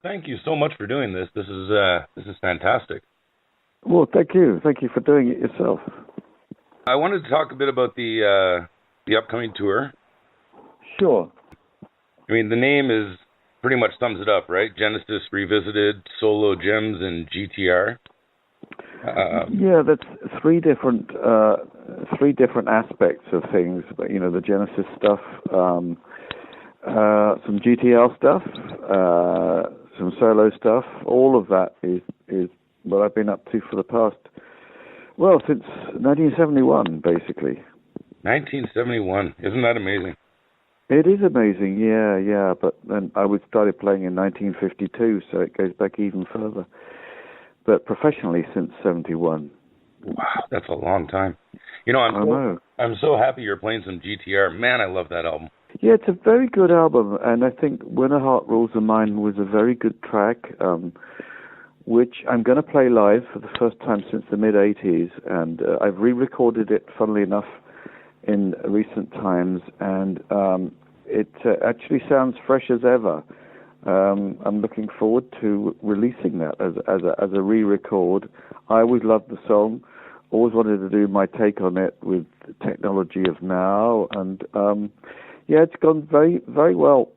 Thank you so much for doing this. This is fantastic. Well, thank you. Thank you for doing it yourself. I wanted to talk a bit about the upcoming tour. Sure. I mean, the name is pretty much sums it up, right? Genesis Revisited, Solo Gems, and GTR. Yeah, that's three different aspects of things. But the Genesis stuff, some GTR stuff, some solo stuff. All of that is what I've been up to for the past, since 1971, basically. 1971. Isn't that amazing? It is amazing, yeah. But then I started playing in 1952, so it goes back even further. But professionally since 71. Wow, that's a long time. I know. I'm so happy you're playing some GTR. Man, I love that album. Yeah, it's a very good album, and I think When a Heart Rules a Mind was a very good track, which I'm going to play live for the first time since the mid-'80s, and I've re-recorded it, funnily enough, in recent times, and it actually sounds fresh as ever. I'm looking forward to releasing that as a re-record. I always loved the song, always wanted to do my take on it with the technology of now, and it's gone very, very well,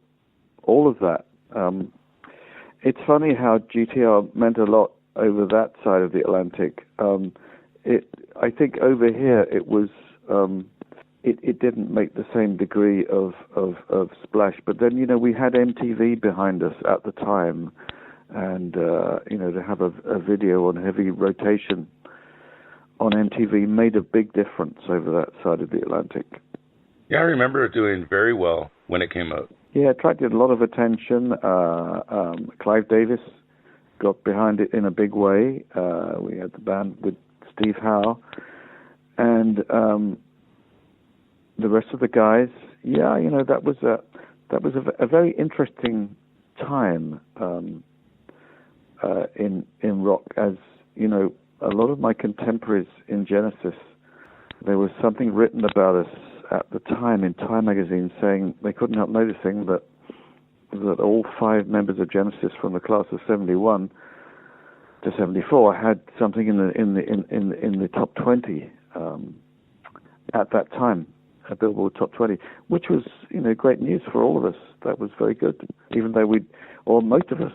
all of that. It's funny how GTR meant a lot over that side of the Atlantic. I think over here it was, it didn't make the same degree of splash. But then, we had MTV behind us at the time, and to have a video on heavy rotation on MTV made a big difference over that side of the Atlantic. Yeah, I remember it doing very well when it came out. Yeah, it attracted a lot of attention. Clive Davis got behind it in a big way. We had the band with Steve Howe and the rest of the guys. Yeah, that was a very interesting time in rock. As a lot of my contemporaries in Genesis, there was something written about us at the time in Time magazine saying they couldn't help noticing that all 5 members of Genesis from the class of 71 to 74 had something in the top 20 at that time, a Billboard top 20, which was great news for all of us. That was very good, even though most of us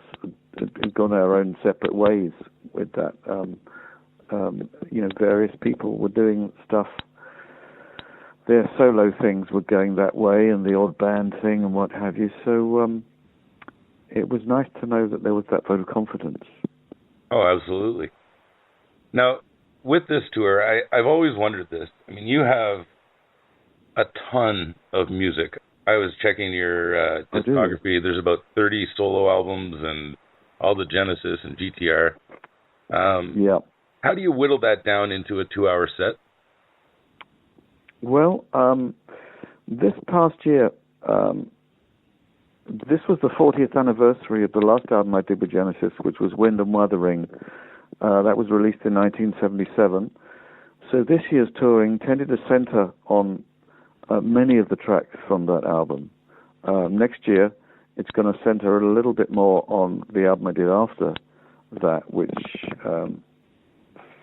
had gone our own separate ways with that. Various people were doing stuff. Their solo things were going that way, and the odd band thing and what have you. So it was nice to know that there was that vote of confidence. Oh, absolutely. Now, with this tour, I've always wondered this. I mean, you have a ton of music. I was checking your discography. There's about 30 solo albums and all the Genesis and GTR. Yeah. How do you whittle that down into a 2-hour set? Well, this past year, this was the 40th anniversary of the last album I did with Genesis, which was Wind and Wuthering. That was released in 1977. So this year's touring tended to center on many of the tracks from that album. Next year, it's going to center a little bit more on the album I did after that, which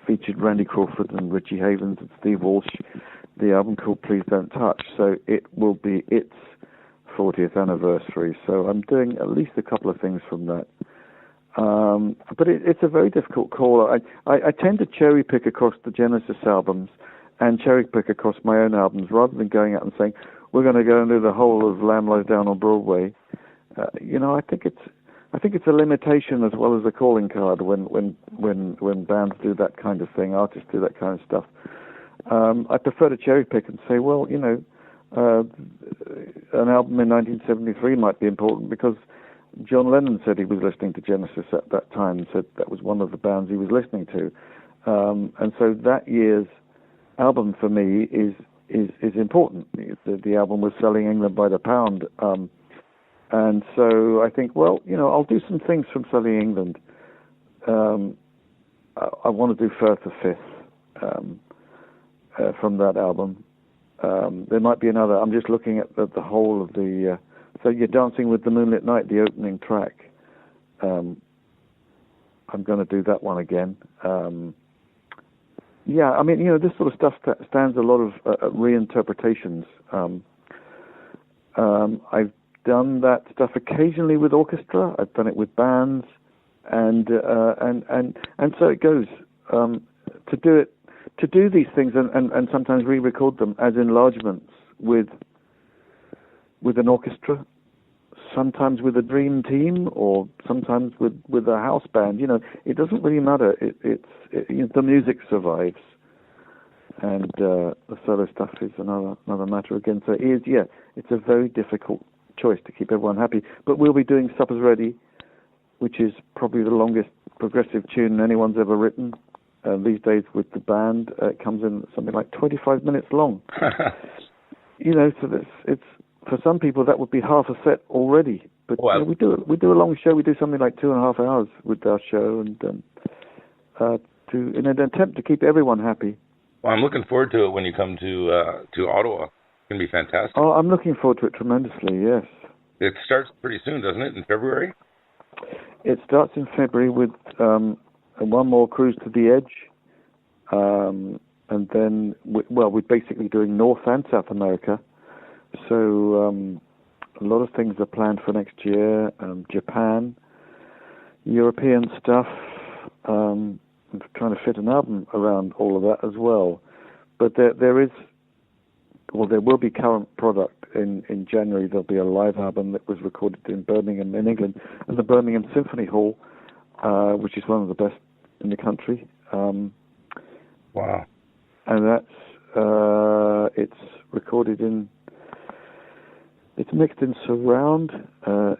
featured Randy Crawford and Richie Havens and Steve Walsh. The album called Please Don't Touch. So it will be its 40th anniversary. So I'm doing at least a couple of things from that. But it's a very difficult call. I tend to cherry pick across the Genesis albums and cherry pick across my own albums rather than going out and saying, we're going to go and do the whole of Lamb Lies Down on Broadway. I think it's a limitation as well as a calling card when bands do that kind of thing, artists do that kind of stuff. I prefer to cherry pick and say, well, an album in 1973 might be important because John Lennon said he was listening to Genesis at that time and said that was one of the bands he was listening to. And so that year's album for me is important. The album was selling England by the pound. And so I think, I'll do some things from Selling England. I want to do Firth of Fifth from that album. There might be another. I'm just looking at the whole of the... so you're Dancing with the Moonlit Night, the opening track. I'm going to do that one again. Yeah, I mean, this sort of stuff stands a lot of reinterpretations. I've done that stuff occasionally with orchestra. I've done it with bands, and so it goes. To do these things and sometimes re-record them as enlargements with an orchestra, sometimes with a dream team, or sometimes with a house band. It doesn't really matter. The music survives, and the solo stuff is another matter again. So it's a very difficult choice to keep everyone happy. But we'll be doing Supper's Ready, which is probably the longest progressive tune anyone's ever written. These days with the band, it comes in something like 25 minutes long. So it's for some people that would be half a set already. But we do a long show. We do something like 2.5 hours with our show, and in an attempt to keep everyone happy. Well, I'm looking forward to it when you come to Ottawa. It's going to be fantastic. Oh, I'm looking forward to it tremendously. Yes. It starts pretty soon, doesn't it? In February. It starts in February with one more cruise to the edge, and then we're basically doing North and South America. So a lot of things are planned for next year. Japan, European stuff. I'm trying to fit an album around all of that as well. But there will be current product in January. There'll be a live album that was recorded in Birmingham, in England, at the Birmingham Symphony Hall, which is one of the best in the country. Wow! And that's it's recorded in. It's mixed in surround.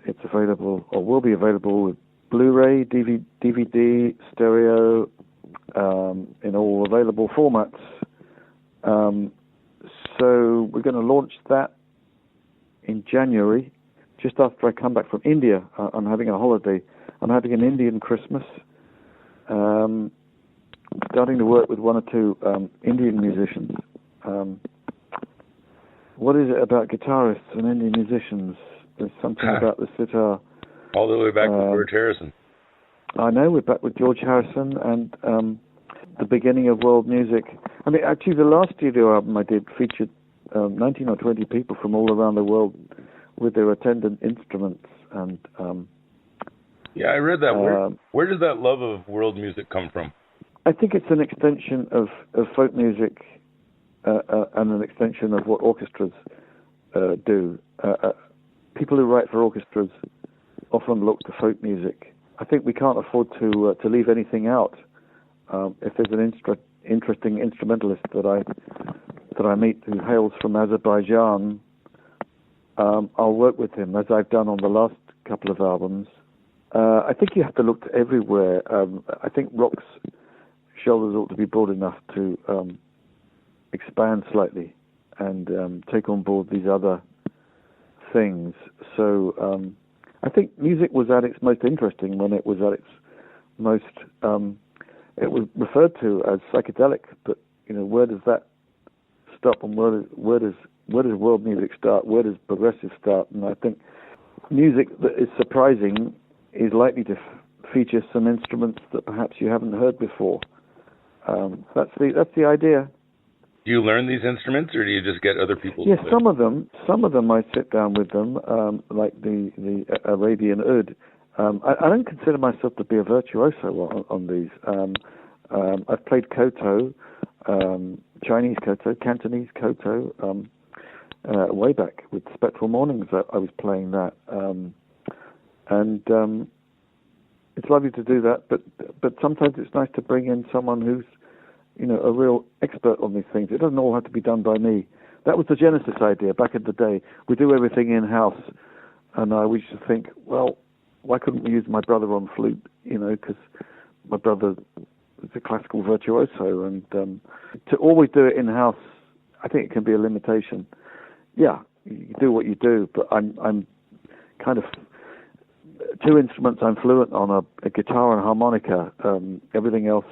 It's available, or will be available, with Blu-ray, DVD, stereo, in all available formats. So we're going to launch that in January, just after I come back from India. I'm having a holiday. I'm having an Indian Christmas. Starting to work with one or two Indian musicians. What is it about guitarists and Indian musicians? There's something about the sitar. All the way back to George Harrison. I know, we're back with George Harrison and the beginning of world music. I mean, actually, the last studio album I did featured 19 or 20 people from all around the world with their attendant instruments. And yeah, I read that. Where did that love of world music come from? I think it's an extension of folk music and an extension of what orchestras do. People who write for orchestras often look to folk music. I think we can't afford to leave anything out. If there's an interesting instrumentalist that I meet who hails from Azerbaijan, I'll work with him, as I've done on the last couple of albums. I think you have to look to everywhere. I think rock's shoulders ought to be broad enough to expand slightly and take on board these other things. So I think music was at its most interesting when it was at its most. It was referred to as psychedelic, but where does that stop, and where does world music start? Where does progressive start? And I think music that is surprising is likely to feature some instruments that perhaps you haven't heard before. That's the idea. Do you learn these instruments, or do you just get other people? Yes, some of them I sit down with them, like the Arabian oud. I don't consider myself to be a virtuoso on these. I've played koto, Chinese koto, Cantonese koto, way back with Spectral Mornings. I was playing that, and it's lovely to do that. But sometimes it's nice to bring in someone who's a real expert on these things. It doesn't all have to be done by me. That was the Genesis idea back in the day. We do everything in-house, and we used to think, well, why couldn't we use my brother on flute? Because my brother is a classical virtuoso, and to always do it in-house, I think it can be a limitation. Yeah, you do what you do, but I'm kind of two instruments I'm fluent on: a guitar and a harmonica. Everything else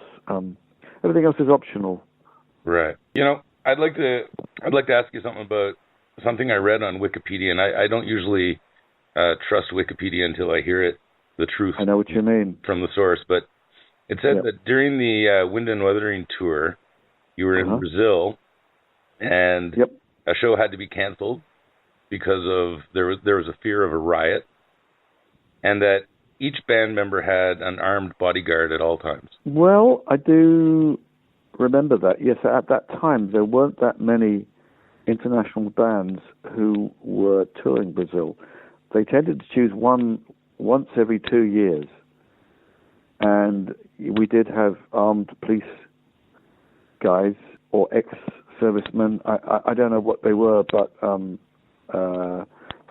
is optional. Right. I'd like to ask you something about something I read on Wikipedia, and I don't usually trust Wikipedia until I hear it. the truth. I know what you mean. From the source, but it said that during the Wind and Weathering tour, you were in Brazil, and a show had to be canceled because of there was a fear of a riot, and that each band member had an armed bodyguard at all times. Well, I do remember that. Yes, at that time there weren't that many international bands who were touring Brazil. They tended to choose one once every 2 years, and we did have armed police guys or ex-servicemen. I don't know what they were, but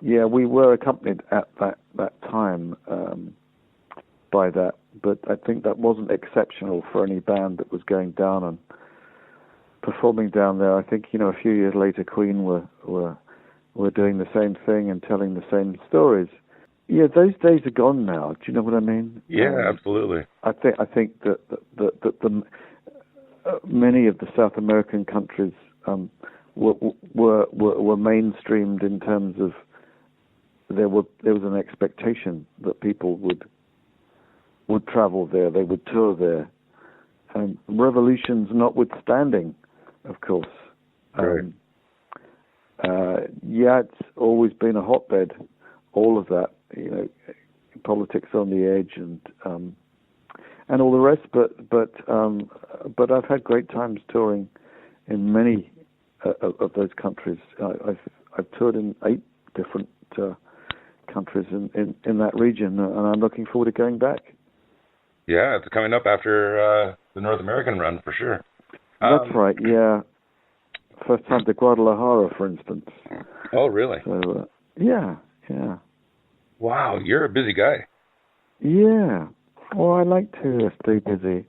we were accompanied at that time by that. But I think that wasn't exceptional for any band that was going down and performing down there. I think a few years later, Queen were doing the same thing and telling the same stories. Yeah, those days are gone now. Do you know what I mean? Yeah, absolutely. I think that the many of the South American countries were mainstreamed in terms of there was an expectation that people would travel there, they would tour there, and revolutions notwithstanding, of course. Right. It's always been a hotbed. All of that, politics on the edge and all the rest. But I've had great times touring in many of those countries. I've toured in 8 different countries in that region, and I'm looking forward to going back. Yeah, it's coming up after the North American run for sure. That's right. Yeah, first time to Guadalajara, for instance. Oh, really? So yeah. Wow, you're a busy guy. Yeah. Well, I like to stay busy.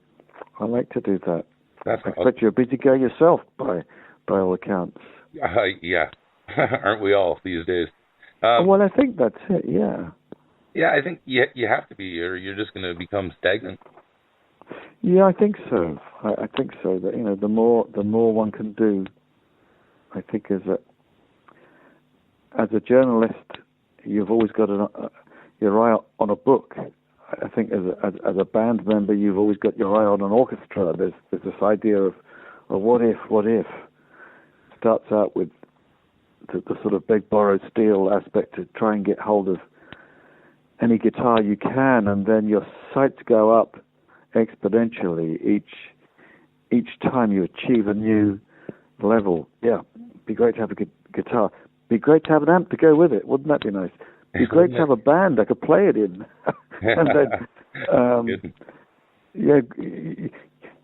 I like to do that. That's I expect you're a busy guy yourself, by all accounts. Yeah. Aren't we all these days? Well, I think that's it, yeah. Yeah, I think you have to be, or you're just going to become stagnant. Yeah, I think so. I think so. That the more one can do, I think as a journalist, you've always got your eye on a book. I think as a band member, you've always got your eye on an orchestra. There's this idea of what if. Starts out with the sort of big borrowed steel aspect to try and get hold of any guitar you can, and then your sights go up exponentially each time you achieve a new level. Yeah, be great to have a good guitar. Be great to have an amp to go with it. Wouldn't that be nice? Be great to have a band I could play it in. And then,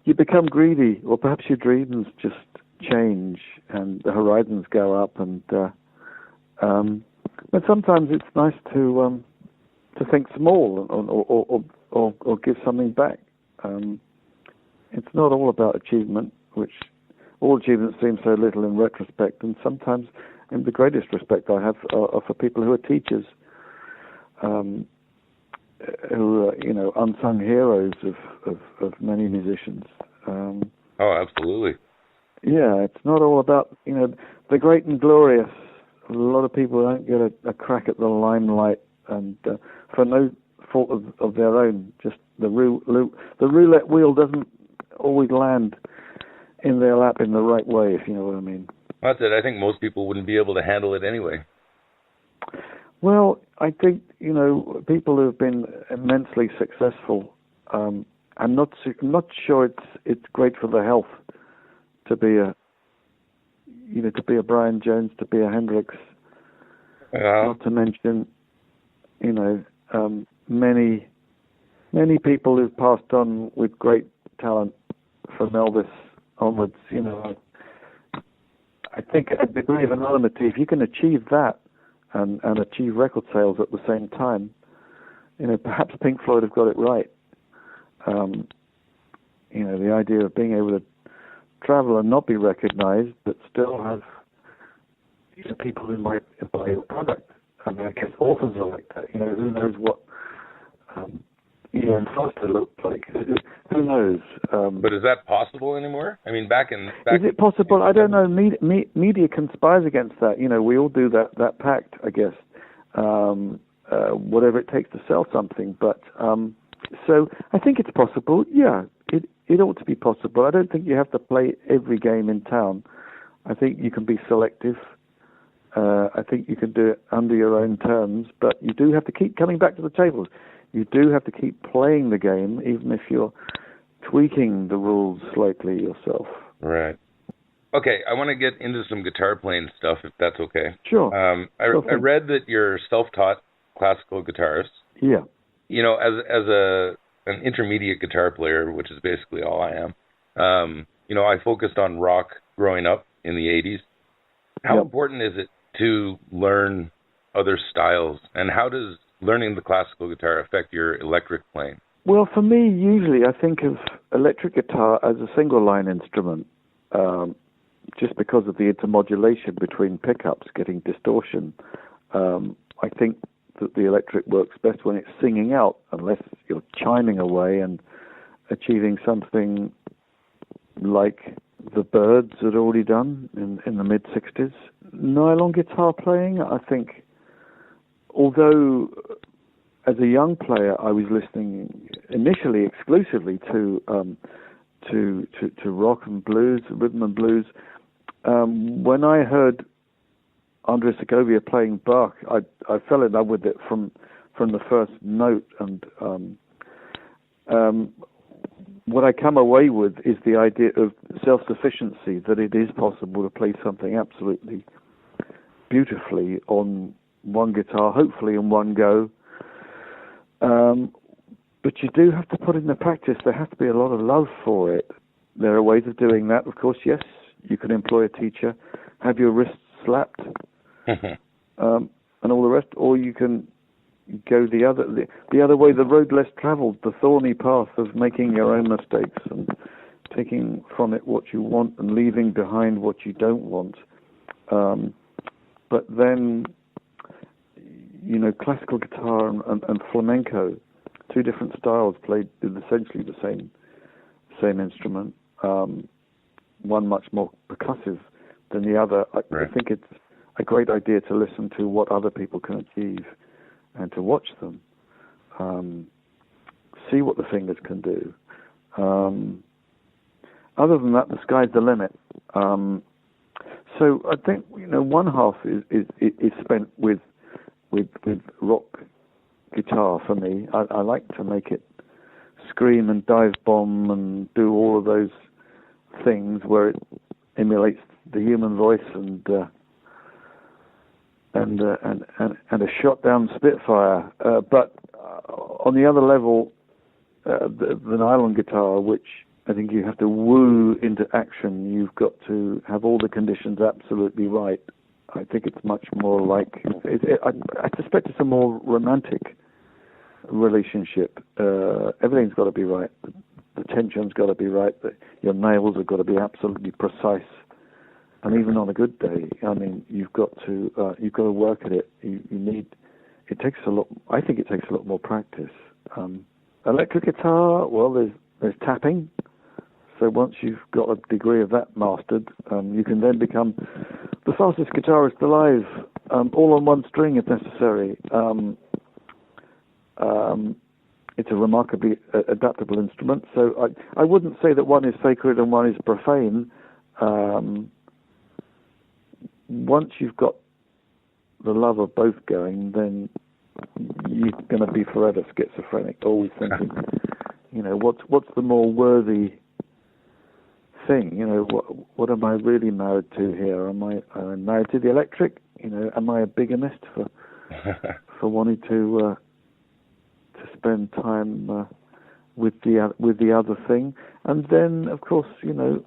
you become greedy, or perhaps your dreams just change and the horizons go up. And but sometimes it's nice to think small or give something back. It's not all about achievement, which all achievements seem so little in retrospect, and sometimes, in the greatest respect I have, are for people who are teachers, who are, unsung heroes of many musicians. Oh, absolutely. Yeah, it's not all about, the great and glorious. A lot of people don't get a crack at the limelight, and for no fault of their own. Just the roulette wheel doesn't always land in their lap in the right way, if you know what I mean. That's it. I think most people wouldn't be able to handle it anyway. Well, I think, people who have been immensely successful, I'm not sure it's great for the health to be a Brian Jones, to be a Hendrix, not to mention, many people who've passed on with great talent from Elvis onwards. I think a degree of anonymity, if you can achieve that and achieve record sales at the same time, perhaps Pink Floyd have got it right. The idea of being able to travel and not be recognized, but still have people who might buy your product. I mean, I guess authors are like that. Who knows what Ian Foster looked like? Who knows? But is that possible anymore? I mean, is it possible? I don't know. Media conspires against that. We all do that pact, I guess. whatever it takes to sell something. But so I think it's possible. Yeah, it ought to be possible. I don't think you have to play every game in town. I think you can be selective. I think you can do it under your own terms, but you do have to keep coming back to the tables. You do have to keep playing the game, even if you're tweaking the rules slightly yourself. Right. Okay, I want to get into some guitar playing stuff, if that's okay. Sure. I read that you're self-taught classical guitarist. Yeah. You know, as an intermediate guitar player, which is basically all I am, you know, I focused on rock growing up in the 80s. How important is it to learn other styles, and how does learning the classical guitar affect your electric playing? Well, for me, usually I think of electric guitar as a single-line instrument, just because of the intermodulation between pickups, getting distortion. I think that the electric works best when it's singing out, unless you're chiming away and achieving something like the Byrds had already done in the mid-'60s. Nylon guitar playing, I think, although as a young player I was listening initially exclusively to rock and blues, rhythm and blues, when I heard Andres Segovia playing Bach, I fell in love with it from the first note, and what I come away with is the idea of self-sufficiency, that it is possible to play something absolutely beautifully on one guitar, hopefully in one go. But you do have to put in the practice. There has to be a lot of love for it. There are ways of doing that. Of course, yes, you can employ a teacher, have your wrists slapped, and all the rest, or you can go the other way, the road less traveled, the thorny path of making your own mistakes and taking from it what you want and leaving behind what you don't want. But then, you know, classical guitar and flamenco, two different styles played with essentially the same instrument, one much more percussive than the other. I think it's a great idea to listen to what other people can achieve and to watch them, see what the fingers can do. Other than that, the sky's the limit. So I think, you know, one half is spent with rock guitar for me. I like to make it scream and dive bomb and do all of those things where it emulates the human voice and a shot down Spitfire. But on the other level, the nylon guitar, which I think you have to woo into action, you've got to have all the conditions absolutely right. I think it's much more like, I suspect it's a more romantic relationship. Everything's got to be right. The tension's got to be right. Your nails have got to be absolutely precise. And even on a good day, I mean, you've got to work at it. It takes a lot. I think it takes a lot more practice. Electric guitar, well, there's tapping. So once you've got a degree of that mastered, you can then become the fastest guitarist alive, all on one string if necessary. It's a remarkably adaptable instrument. So I wouldn't say that one is sacred and one is profane. Once you've got the love of both going, then you're going to be forever schizophrenic, always thinking, you know, what's the more worthy thing? You know, what am I really married to here? Am I married to the electric? You know, am I a bigamist for wanting to spend time with the other thing? And then, of course, you know,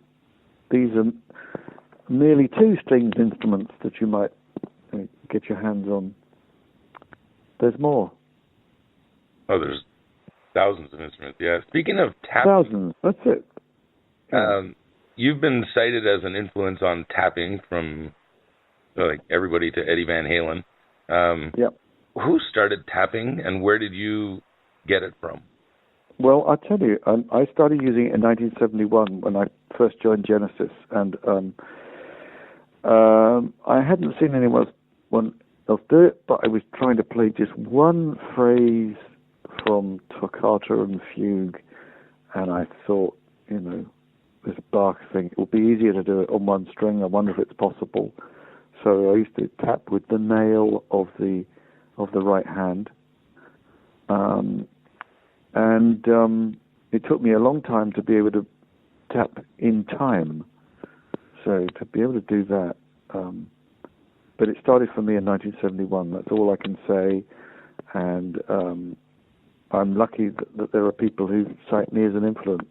these are merely two-stringed instruments that you might get your hands on. There's more. Oh, there's thousands of instruments. Yeah. Speaking of tapping, thousands. That's it. You've been cited as an influence on tapping from like everybody to Eddie Van Halen. Yep. Who started tapping, and where did you get it from? Well, I'll tell you, I started using it in 1971 when I first joined Genesis, and I hadn't seen anyone I'll do it, but I was trying to play just one phrase from Toccata and Fugue, and I thought, this Bach thing, it would be easier to do it on one string. I wonder if it's possible. So I used to tap with the nail of the right hand, and it took me a long time to be able to tap in time. So to be able to do that, but it started for me in 1971. That's all I can say, and I'm lucky that there are people who cite me as an influence.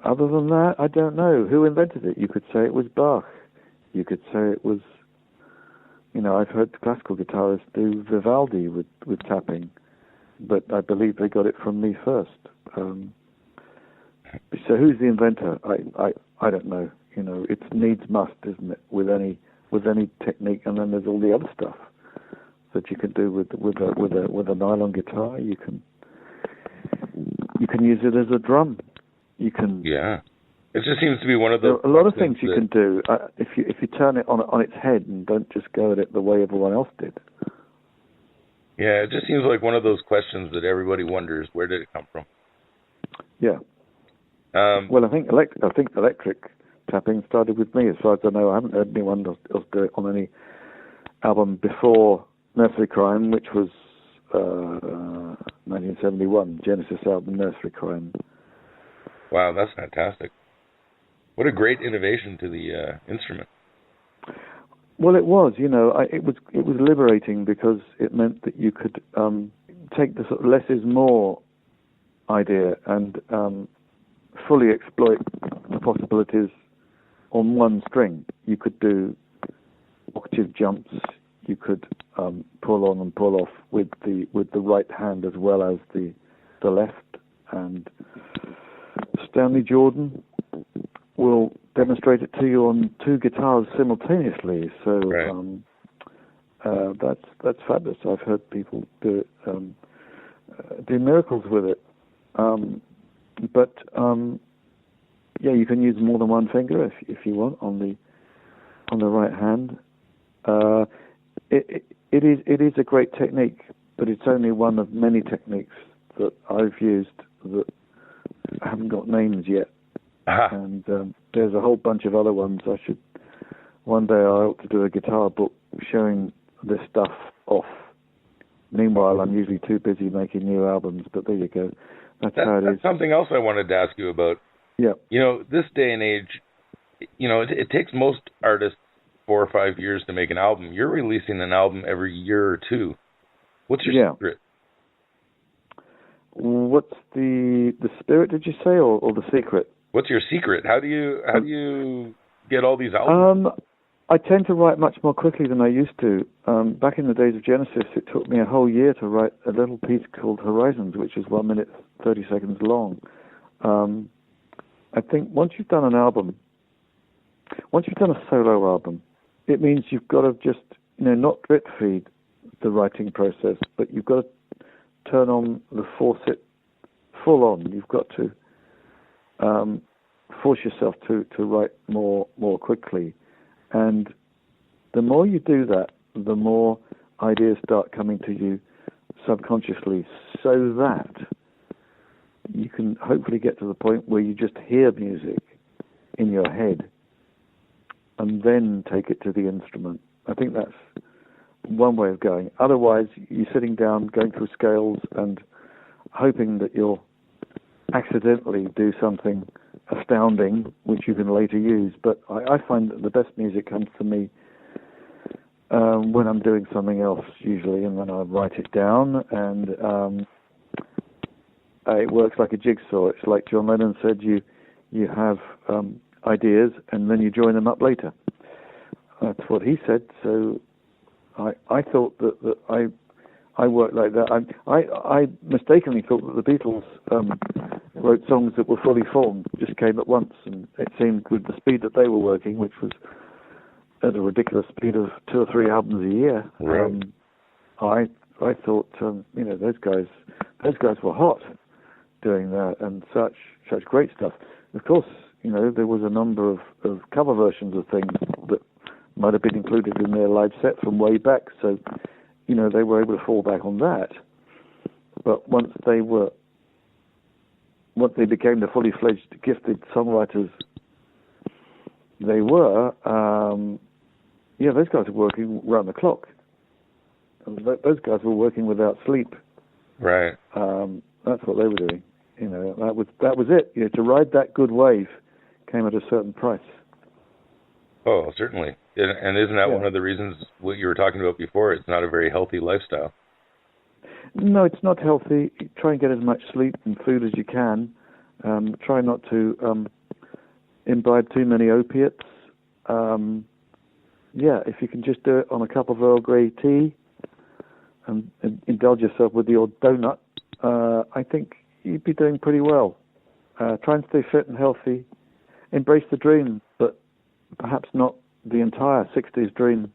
Other than that, I don't know. Who invented it? You could say it was Bach. You could say it was, I've heard classical guitarists do Vivaldi with tapping, but I believe they got it from me first. So who's the inventor? I don't know. It's needs must, isn't it? With any technique, and then there's all the other stuff that you can do with a nylon guitar. You can use it as a drum. You can. Yeah, it just seems to be one of the. There are a lot of things you can do if you turn it on its head and don't just go at it the way everyone else did. Yeah, it just seems like one of those questions that everybody wonders, where did it come from? Yeah. Well, I think electric tapping started with me. As far as I know, I haven't heard anyone else do it on any album before Nursery Crime, which was 1971, Genesis album Nursery Crime. Wow, that's fantastic. What a great innovation to the instrument. Well, it was. It was liberating because it meant that you could take the sort of less is more idea and fully exploit the possibilities on one string. You could do octave jumps. You could pull on and pull off with the right hand as well as the left. And Stanley Jordan will demonstrate it to you on two guitars simultaneously. So that's fabulous. I've heard people do it, do miracles with it. But you can use more than one finger if you want on the right hand. It is a great technique, but it's only one of many techniques that I've used that haven't got names yet. And there's a whole bunch of other ones. One day I ought to do a guitar book showing this stuff off. Meanwhile, I'm usually too busy making new albums, but there you go. That's how it is. That's something else I wanted to ask you about. Yeah. This day and age, it takes most artists 4 or 5 years to make an album. You're releasing an album every year or two. What's your secret? What's the spirit, did you say, or the secret? What's your secret? How do you get all these albums? I tend to write much more quickly than I used to. Back in the days of Genesis, it took me a whole year to write a little piece called Horizons, which is 1 minute 30 seconds long. I think once you've done a solo album, it means you've got to just, not drip feed the writing process, but you've got to turn on the faucet full on. You've got to force yourself to write more quickly. And the more you do that, the more ideas start coming to you subconsciously, so that you can hopefully get to the point where you just hear music in your head and then take it to the instrument. I think that's one way of going. Otherwise, you're sitting down, going through scales and hoping that you'll accidentally do something astounding, which you can later use. But I find that the best music comes to me when I'm doing something else, usually, and then I write it down, and it works like a jigsaw. It's like John Lennon said, you have ideas, and then you join them up later. That's what he said, so I thought that I worked like that. I mistakenly thought that the Beatles wrote songs that were fully formed, just came at once, and it seemed with the speed that they were working, which was at a ridiculous speed of 2 or 3 albums a year. Right. I thought, those guys were hot doing that, and such great stuff. Of course, there was a number of cover versions of things that might have been included in their live set from way back, so, you know, they were able to fall back on that. But once they became the fully fledged gifted songwriters they were, those guys were working round the clock. Those guys were working without sleep. Right. That's what they were doing. You know, that was it. You know, to ride that good wave came at a certain price. Oh, certainly. And isn't that one of the reasons what you were talking about before? It's not a very healthy lifestyle. No, it's not healthy. Try and get as much sleep and food as you can. Try not to imbibe too many opiates. If you can just do it on a cup of Earl Grey tea and indulge yourself with the odd donut, I think you'd be doing pretty well. Try and stay fit and healthy. Embrace the dream, but perhaps not the entire 60s dream.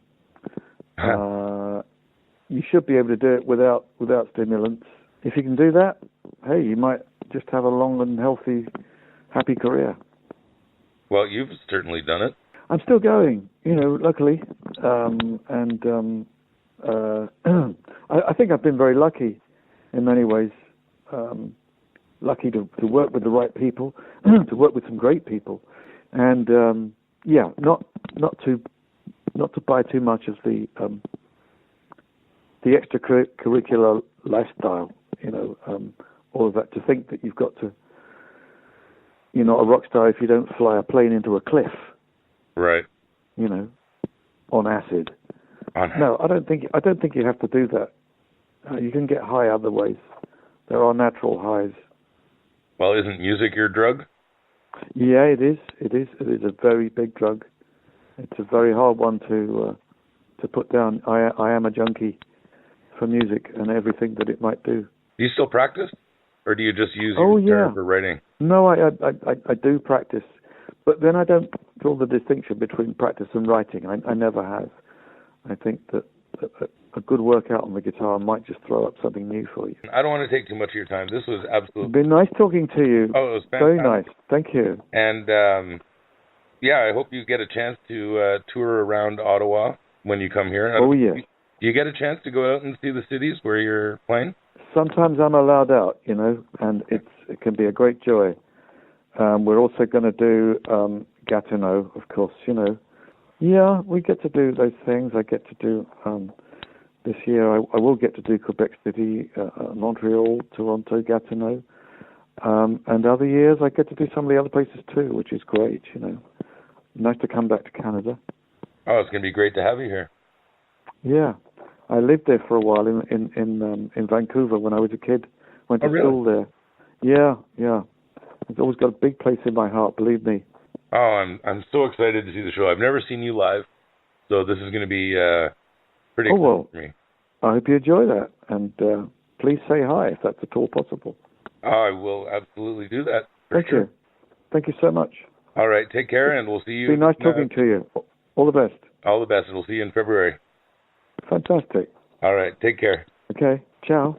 You should be able to do it without stimulants. If you can do that, hey, you might just have a long and healthy, happy career. Well, you've certainly done it. I'm still going, you know, luckily. I think I've been very lucky in many ways. Lucky to work with the right people, to work with some great people, and not to buy too much of the extracurricular lifestyle, you know, all of that. To think that you've got to, you're not a rock star if you don't fly a plane into a cliff, right? You know, on acid. No, I don't think you have to do that. You can get high other ways. There are natural highs. Well, isn't music your drug? Yeah, it is. It is a very big drug. It's a very hard one to put down. I am a junkie for music and everything that it might do. Do you still practice, or do you just use your guitar for writing? No, I do practice, but then I don't draw the distinction between practice and writing. I never have. I think that a good workout on the guitar might just throw up something new for you. I don't want to take too much of your time. This was absolutely... It's been nice talking to you. Oh, it was fantastic. Very nice. Thank you. And, I hope you get a chance to tour around Ottawa when you come here. Oh, yeah. Do you get a chance to go out and see the cities where you're playing? Sometimes I'm allowed out, you know, and it can be a great joy. We're also going to do Gatineau, of course, you know. Yeah, we get to do those things. I get to do... this year, I will get to do Quebec City, Montreal, Toronto, Gatineau. And other years, I get to do some of the other places too, which is great, you know. Nice to come back to Canada. Oh, it's going to be great to have you here. Yeah. I lived there for a while in Vancouver when I was a kid. Went to school there. Yeah. It's always got a big place in my heart, believe me. Oh, I'm so excited to see the show. I've never seen you live, so this is going to be... pretty exciting for me. I hope you enjoy that, and please say hi if that's at all possible. I will absolutely do that. Thank you. Thank you so much. All right, take care, and we'll see you. It's been nice talking to you. All the best. All the best, and we'll see you in February. Fantastic. All right, take care. Okay, ciao.